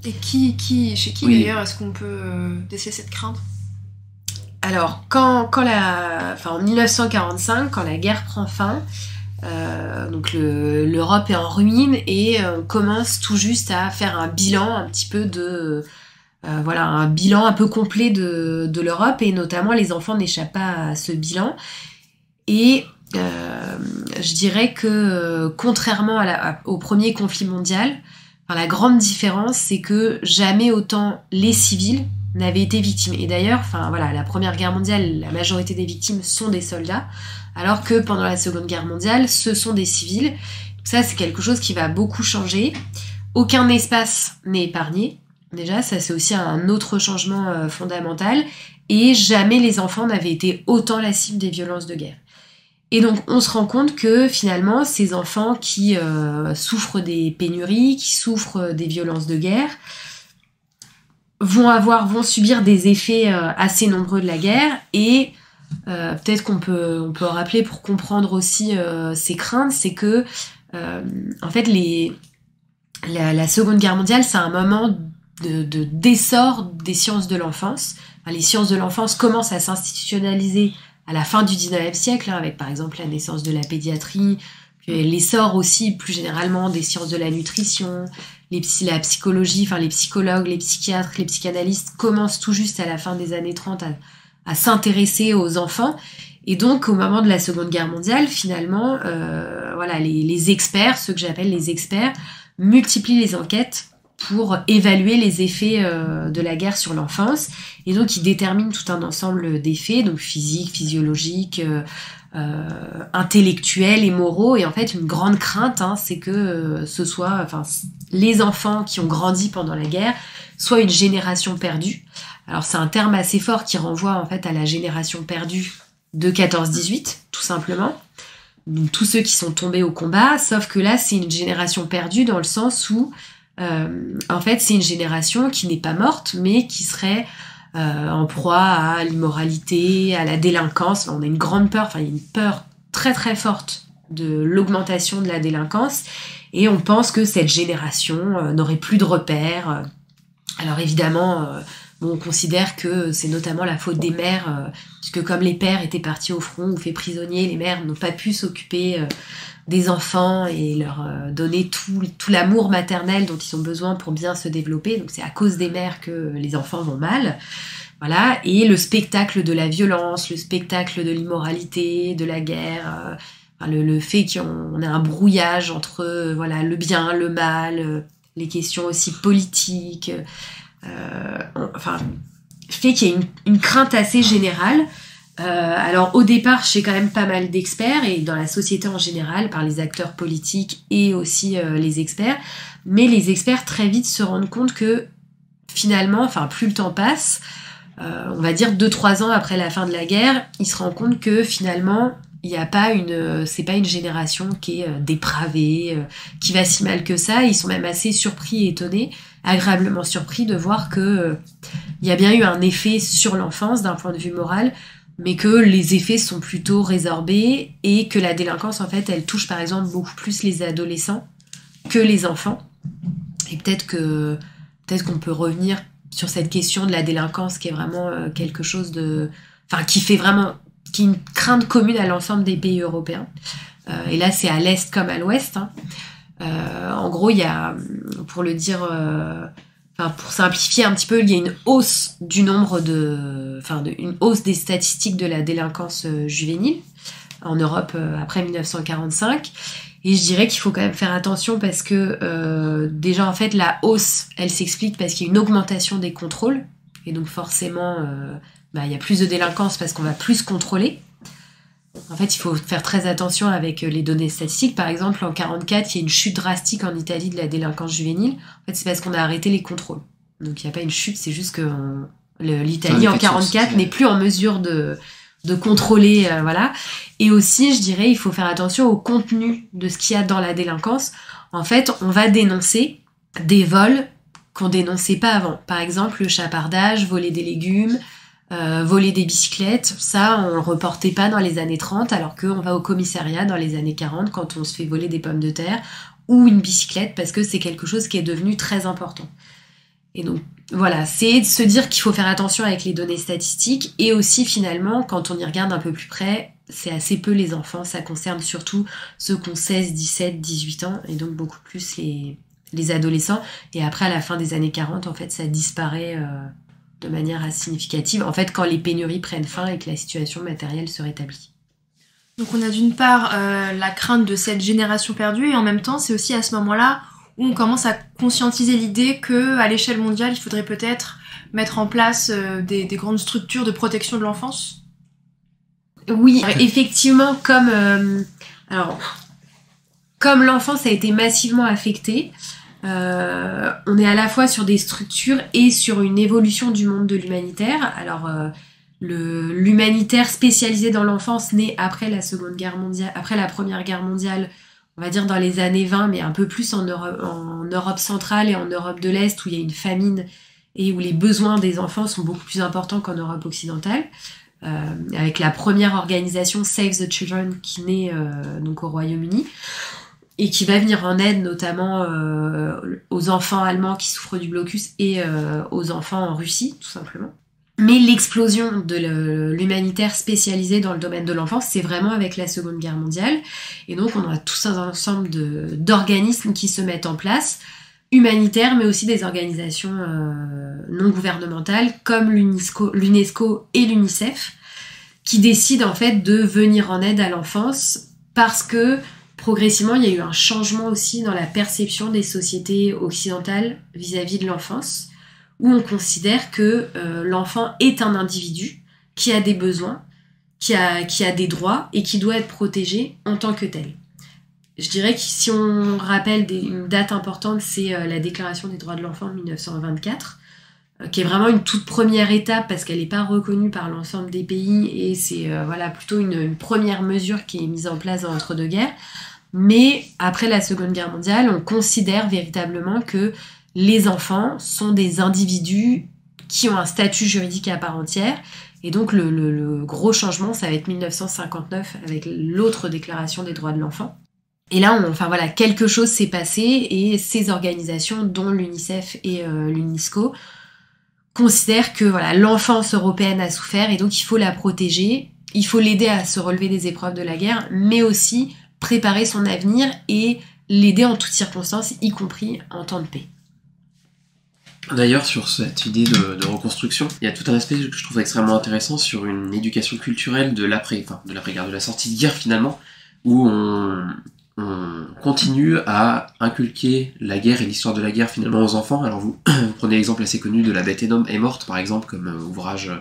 Et chez qui d'ailleurs est-ce qu'on peut déceler cette crainte ? Alors, en 1945, quand la guerre prend fin, donc l'Europe est en ruine et on commence tout juste à faire un bilan un petit peu un bilan un peu complet de l'Europe, et notamment les enfants n'échappent pas à ce bilan. Et je dirais que contrairement au premier conflit mondial, la grande différence, c'est que jamais autant les civils n'avaient été victimes. Et d'ailleurs, la Première Guerre mondiale, la majorité des victimes sont des soldats, alors que pendant la Seconde Guerre mondiale, ce sont des civils. Donc ça, c'est quelque chose qui va beaucoup changer. Aucun espace n'est épargné. Déjà, ça, c'est aussi un autre changement fondamental. Et jamais les enfants n'avaient été autant la cible des violences de guerre. Et donc, on se rend compte que finalement, ces enfants qui souffrent des pénuries, qui souffrent des violences de guerre, vont subir des effets assez nombreux de la guerre. Et peut-être qu'on peut en rappeler pour comprendre aussi ces craintes, c'est que en fait, la Seconde Guerre mondiale, c'est un moment d'essor des sciences de l'enfance. Les sciences de l'enfance commencent à s'institutionnaliser à la fin du 19e siècle, avec par exemple la naissance de la pédiatrie, puis l'essor aussi plus généralement des sciences de la nutrition, la psychologie, les psychologues, les psychiatres, les psychanalystes commencent tout juste à la fin des années 30 à s'intéresser aux enfants. Et donc au moment de la Seconde Guerre mondiale, finalement, les experts, ceux que j'appelle les experts, multiplient les enquêtes pour évaluer les effets de la guerre sur l'enfance. Et donc, ils déterminent tout un ensemble d'effets, donc physiques, physiologiques, intellectuels et moraux. Et en fait, une grande crainte, c'est que ce soit les enfants qui ont grandi pendant la guerre soient une génération perdue. Alors, c'est un terme assez fort qui renvoie en fait à la génération perdue de 14-18, tout simplement. Donc, tous ceux qui sont tombés au combat, sauf que là, c'est une génération perdue dans le sens où en fait, c'est une génération qui n'est pas morte, mais qui serait en proie à l'immoralité, à la délinquance. On a une grande peur, il y a une peur très très forte de l'augmentation de la délinquance, et on pense que cette génération n'aurait plus de repères. Alors évidemment, on considère que c'est notamment la faute des mères, puisque comme les pères étaient partis au front ou faits prisonniers, les mères n'ont pas pu s'occuper des enfants et leur donner tout l'amour maternel dont ils ont besoin pour bien se développer. Donc c'est à cause des mères que les enfants vont mal. Voilà. Et le spectacle de la violence, le spectacle de l'immoralité, de la guerre, le fait qu'on ait un brouillage entre le bien, le mal, les questions aussi politiques, fait qu'il y a une crainte assez générale. Alors au départ, chez quand même pas mal d'experts, et dans la société en général, par les acteurs politiques et aussi les experts, mais les experts très vite se rendent compte que finalement, plus le temps passe, on va dire 2-3 ans après la fin de la guerre, ils se rendent compte que finalement, c'est pas une génération qui est dépravée, qui va si mal que ça. Ils sont même assez surpris et étonnés, agréablement surpris de voir que il y a bien eu un effet sur l'enfance d'un point de vue moral, mais que les effets sont plutôt résorbés, et que la délinquance, en fait, elle touche par exemple beaucoup plus les adolescents que les enfants. Et peut-être qu'on peut revenir sur cette question de la délinquance, qui est vraiment quelque chose qui est une crainte commune à l'ensemble des pays européens. Et là, c'est à l'est comme à l'ouest. En gros, il y a, pour le dire... pour simplifier un petit peu, il y a une hausse du nombre une hausse des statistiques de la délinquance juvénile en Europe après 1945. Et je dirais qu'il faut quand même faire attention parce que déjà en fait la hausse, elle s'explique parce qu'il y a une augmentation des contrôles. Et donc forcément, il y a plus de délinquance parce qu'on va plus contrôler. En fait, il faut faire très attention avec les données statistiques. Par exemple, en 1944, il y a une chute drastique en Italie de la délinquance juvénile. En fait, c'est parce qu'on a arrêté les contrôles. Donc il n'y a pas une chute, c'est juste que l'Italie en 1944 n'est plus en mesure de contrôler, voilà. Et aussi, je dirais, il faut faire attention au contenu de ce qu'il y a dans la délinquance. En fait, on va dénoncer des vols qu'on dénonçait pas avant. Par exemple, le chapardage, voler des légumes, voler des bicyclettes, ça, on le reportait pas dans les années 30, alors qu'on va au commissariat dans les années 40 quand on se fait voler des pommes de terre ou une bicyclette, parce que c'est quelque chose qui est devenu très important. Et donc, voilà, c'est de se dire qu'il faut faire attention avec les données statistiques, et aussi, finalement, quand on y regarde un peu plus près, c'est assez peu les enfants, ça concerne surtout ceux qui ont 16, 17, 18 ans, et donc beaucoup plus les adolescents. Et après, à la fin des années 40, en fait, ça disparaît de manière assez significative, en fait, quand les pénuries prennent fin et que la situation matérielle se rétablit. Donc on a d'une part la crainte de cette génération perdue, et en même temps, c'est aussi à ce moment-là où on commence à conscientiser l'idée qu'à l'échelle mondiale, il faudrait peut-être mettre en place des grandes structures de protection de l'enfance. Oui, effectivement, comme l'enfance a été massivement affectée, on est à la fois sur des structures et sur une évolution du monde de l'humanitaire. Alors, l'humanitaire spécialisé dans l'enfance naît après la Première Guerre mondiale, on va dire dans les années 20, mais un peu plus en Europe centrale et en Europe de l'Est, où il y a une famine et où les besoins des enfants sont beaucoup plus importants qu'en Europe occidentale, avec la première organisation Save the Children qui naît donc au Royaume-Uni, et qui va venir en aide notamment aux enfants allemands qui souffrent du blocus et aux enfants en Russie, tout simplement. Mais l'explosion de l'humanitaire spécialisé dans le domaine de l'enfance, c'est vraiment avec la Seconde Guerre mondiale. Et donc, on a tout un ensemble d'organismes qui se mettent en place, humanitaires, mais aussi des organisations non gouvernementales, comme l'UNESCO et l'UNICEF, qui décident en fait de venir en aide à l'enfance parce que progressivement, il y a eu un changement aussi dans la perception des sociétés occidentales vis-à-vis de l'enfance, où on considère que l'enfant est un individu qui a des besoins, qui a des droits et qui doit être protégé en tant que tel. Je dirais que si on rappelle une date importante, c'est la Déclaration des droits de l'enfant de 1924, qui est vraiment une toute première étape parce qu'elle n'est pas reconnue par l'ensemble des pays et c'est plutôt une première mesure qui est mise en place dans l'entre-deux-guerres. Mais après la Seconde Guerre mondiale, on considère véritablement que les enfants sont des individus qui ont un statut juridique à part entière. Et donc le gros changement, ça va être 1959 avec l'autre déclaration des droits de l'enfant. Et là, quelque chose s'est passé et ces organisations, dont l'UNICEF et l'UNESCO, considèrent que l'enfance européenne a souffert et donc il faut la protéger, il faut l'aider à se relever des épreuves de la guerre, mais aussi préparer son avenir et l'aider en toutes circonstances, y compris en temps de paix. D'ailleurs, sur cette idée de reconstruction, il y a tout un aspect que je trouve extrêmement intéressant sur une éducation culturelle de l'après-guerre, de la sortie de guerre finalement, où on continue à inculquer la guerre et l'histoire de la guerre finalement aux enfants. Alors vous prenez l'exemple assez connu de La Bête est morte par exemple, comme ouvrage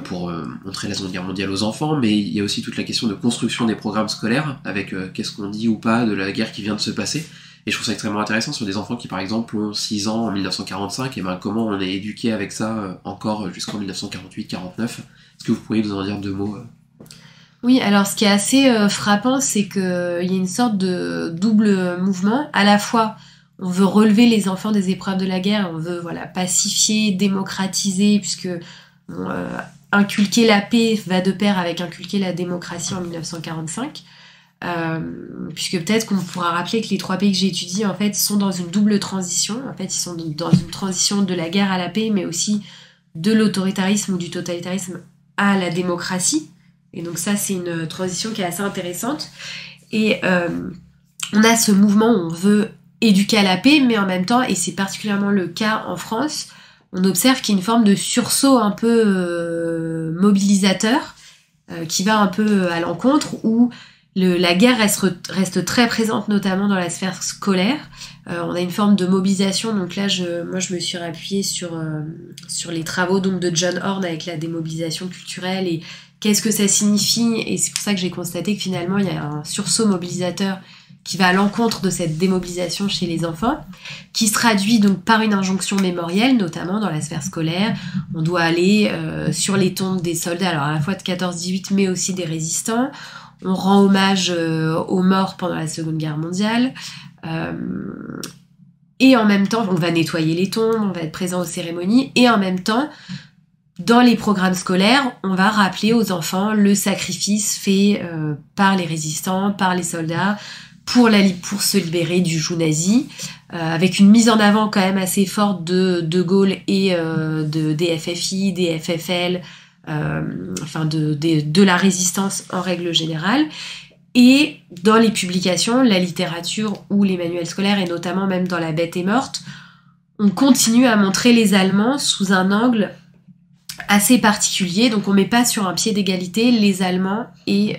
pour montrer la Seconde Guerre mondiale aux enfants, mais il y a aussi toute la question de construction des programmes scolaires, avec qu'est-ce qu'on dit ou pas de la guerre qui vient de se passer. Et je trouve ça extrêmement intéressant sur des enfants qui, par exemple, ont 6 ans en 1945, et comment on est éduqué avec ça encore jusqu'en 1948-49. Est-ce que vous pourriez nous en dire 2 mots Oui, alors ce qui est assez frappant, c'est qu'il y a une sorte de double mouvement. À la fois, on veut relever les enfants des épreuves de la guerre, on veut pacifier, démocratiser, puisque inculquer la paix va de pair avec inculquer la démocratie en 1945. Puisque peut-être qu'on pourra rappeler que les 3 pays que j'ai étudiés en fait sont dans une double transition. En fait, ils sont dans une transition de la guerre à la paix, mais aussi de l'autoritarisme ou du totalitarisme à la démocratie. Et donc ça, c'est une transition qui est assez intéressante. Et on a ce mouvement où on veut éduquer à la paix, mais en même temps, et c'est particulièrement le cas en France, on observe qu'il y a une forme de sursaut un peu mobilisateur qui va un peu à l'encontre, où La guerre reste très présente, notamment dans la sphère scolaire. On a une forme de mobilisation. Donc là, moi, je me suis appuyée sur les travaux donc, de John Horn avec la démobilisation culturelle et qu'est-ce que ça signifie. Et c'est pour ça que j'ai constaté que finalement, il y a un sursaut mobilisateur qui va à l'encontre de cette démobilisation chez les enfants, qui se traduit donc par une injonction mémorielle, notamment dans la sphère scolaire. On doit aller sur les tombes des soldats, alors à la fois de 14-18, mais aussi des résistants. On rend hommage aux morts pendant la Seconde Guerre mondiale. Et en même temps, on va nettoyer les tombes, on va être présent aux cérémonies. Et en même temps, dans les programmes scolaires, on va rappeler aux enfants le sacrifice fait par les résistants, par les soldats, pour se libérer du joug nazi, avec une mise en avant quand même assez forte de Gaulle et des FFI, des FFL, de la résistance en règle générale. Et dans les publications, la littérature ou les manuels scolaires, et notamment même dans La Bête est morte, on continue à montrer les Allemands sous un angle assez particulier. Donc on met pas sur un pied d'égalité les Allemands et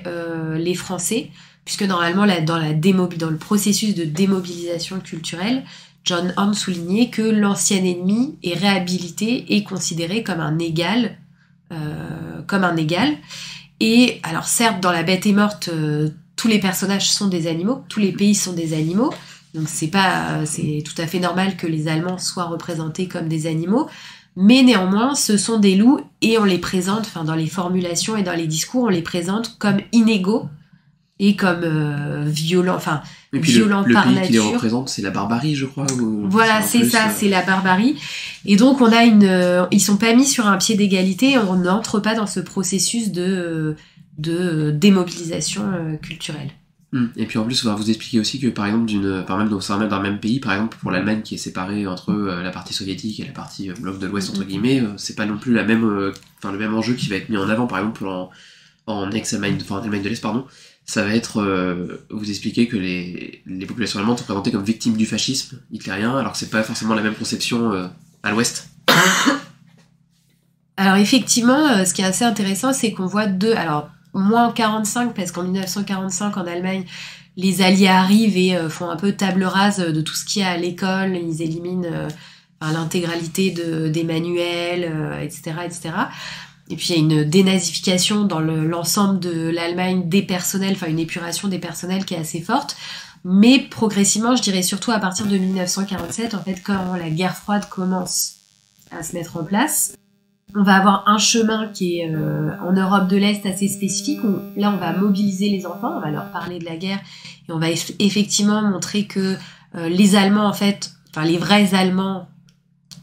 les Français, puisque normalement dans le processus de démobilisation culturelle, John Horn soulignait que l'ancien ennemi est réhabilité et considéré comme un égal. Et alors certes, dans La Bête est morte, tous les personnages sont des animaux, tous les pays sont des animaux, donc c'est tout à fait normal que les Allemands soient représentés comme des animaux, mais néanmoins ce sont des loups et on les présente, dans les formulations et dans les discours, on les présente comme inégaux et comme violents, violents par nature. Le pays qui les représente, c'est la barbarie, je crois. Voilà, c'est la barbarie. Et donc ils sont pas mis sur un pied d'égalité, on n'entre pas dans ce processus de démobilisation culturelle. Et puis en plus, on va vous expliquer aussi que par exemple, même d'un même pays, par exemple pour l'Allemagne qui est séparée entre la partie soviétique et la partie bloc de l'Ouest entre guillemets, c'est pas non plus le même enjeu qui va être mis en avant, par exemple en Allemagne de l'Est, pardon. Ça va être vous expliquer que les populations allemandes sont présentées comme victimes du fascisme hitlérien, alors que c'est pas forcément la même conception à l'Ouest. Alors effectivement, ce qui est assez intéressant, c'est qu'on voit moins 45, parce qu'en 1945 en Allemagne, les Alliés arrivent et font un peu table rase de tout ce qu'il y a à l'école, ils éliminent l'intégralité des manuels, etc., etc. Et puis il y a une dénazification dans l'ensemble de l'Allemagne des personnels, une épuration des personnels qui est assez forte. Mais progressivement, je dirais surtout à partir de 1947, en fait, quand la guerre froide commence à se mettre en place, on va avoir un chemin qui est en Europe de l'Est assez spécifique. Là, on va mobiliser les enfants, on va leur parler de la guerre et on va effectivement montrer que les Allemands, en fait, les vrais Allemands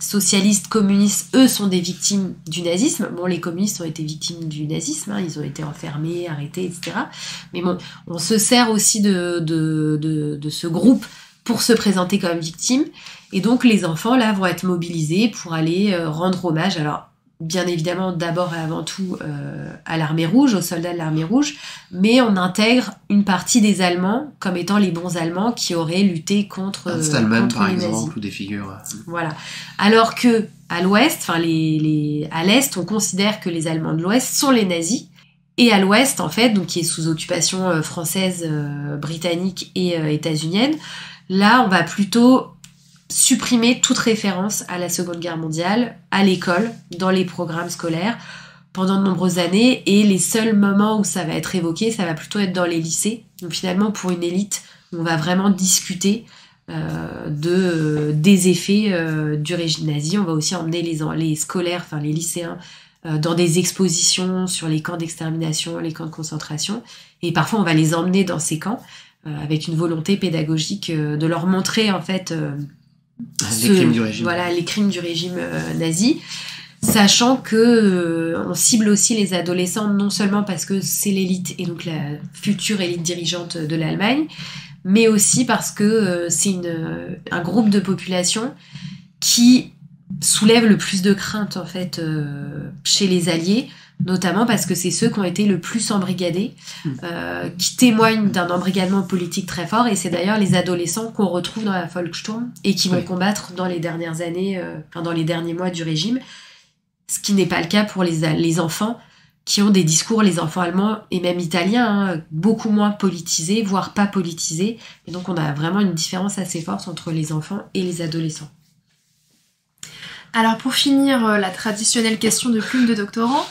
socialistes, communistes, eux sont des victimes du nazisme. Bon, les communistes ont été victimes du nazisme, ils ont été enfermés, arrêtés, etc. Mais bon, on se sert aussi de ce groupe pour se présenter comme victimes. Et donc les enfants, là, vont être mobilisés pour aller rendre hommage. Alors, bien évidemment, d'abord et avant tout à l'armée rouge, aux soldats de l'armée rouge, mais on intègre une partie des Allemands comme étant les bons Allemands qui auraient lutté contre Stallman, contre par les exemple, nazis. ou des figures. Voilà. Alors que à l'Ouest, à l'Est, on considère que les Allemands de l'Ouest sont les nazis. Et à l'Ouest, en fait, donc qui est sous occupation française, britannique et états-unienne, là, on va plutôt supprimer toute référence à la Seconde Guerre mondiale, à l'école, dans les programmes scolaires, pendant de nombreuses années, et les seuls moments où ça va être évoqué, ça va plutôt être dans les lycées. Donc finalement, pour une élite, on va vraiment discuter des effets du régime nazi. On va aussi emmener les scolaires, les lycéens, dans des expositions sur les camps d'extermination, les camps de concentration, et parfois on va les emmener dans ces camps, avec une volonté pédagogique de leur montrer en fait crimes du régime. Voilà, les crimes du régime nazi, sachant que on cible aussi les adolescents non seulement parce que c'est l'élite et donc la future élite dirigeante de l'Allemagne, mais aussi parce que c'est un groupe de population qui soulève le plus de crainte en fait chez les Alliés, notamment parce que c'est ceux qui ont été le plus embrigadés, qui témoignent d'un embrigadement politique très fort, et c'est d'ailleurs les adolescents qu'on retrouve dans la Volkssturm et qui vont combattre dans les dernières années, dans les derniers mois du régime, ce qui n'est pas le cas pour les enfants qui ont des discours, les enfants allemands et même italiens, beaucoup moins politisés, voire pas politisés. Et donc on a vraiment une différence assez forte entre les enfants et les adolescents. Alors pour finir la traditionnelle question de plume de doctorant,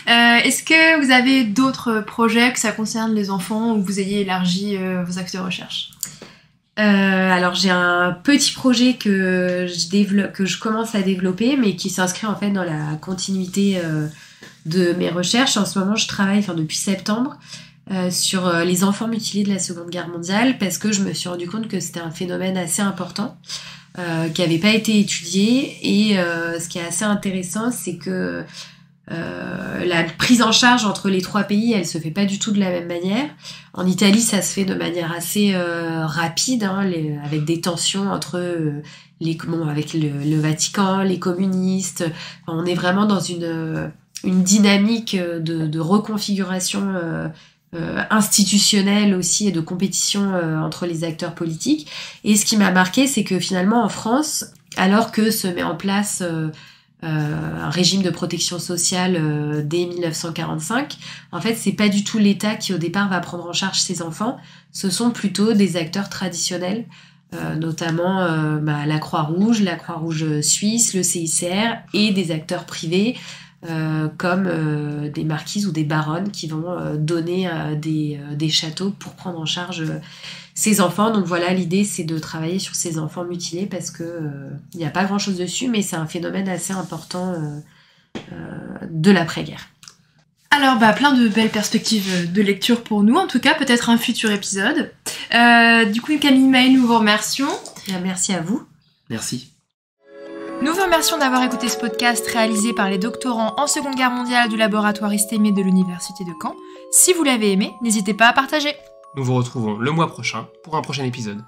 est-ce que vous avez d'autres projets que ça concerne les enfants ou que vous ayez élargi vos axes de recherche ? Alors j'ai un petit projet que je commence à développer, mais qui s'inscrit en fait dans la continuité de mes recherches. En ce moment, je travaille, depuis septembre, sur les enfants mutilés de la Seconde Guerre mondiale, parce que je me suis rendu compte que c'était un phénomène assez important, qui n'avait pas été étudié. Et ce qui est assez intéressant, c'est que la prise en charge entre les trois pays, elle se fait pas du tout de la même manière. En Italie, ça se fait de manière assez rapide, avec des tensions entre avec le Vatican, les communistes. Enfin, on est vraiment dans une dynamique de reconfiguration institutionnelle aussi et de compétition entre les acteurs politiques. Et ce qui m'a marqué, c'est que finalement en France, alors que se met en place un régime de protection sociale dès 1945, en fait c'est pas du tout l'État qui au départ va prendre en charge ces enfants, ce sont plutôt des acteurs traditionnels, notamment la Croix-Rouge suisse, le CICR, et des acteurs privés comme des marquises ou des baronnes qui vont donner des châteaux pour prendre en charge ces enfants. Donc voilà, l'idée c'est de travailler sur ces enfants mutilés parce que il n'y a pas grand chose dessus, mais c'est un phénomène assez important de l'après-guerre. Alors plein de belles perspectives de lecture pour nous, en tout cas peut-être un futur épisode. Du coup Camille Mahé, nous vous remercions. Bien, merci à vous. Merci. Nous vous remercions d'avoir écouté ce podcast réalisé par les doctorants en Seconde Guerre mondiale du laboratoire ISTEME de l'Université de Caen. Si vous l'avez aimé, n'hésitez pas à partager. Nous vous retrouvons le mois prochain pour un prochain épisode.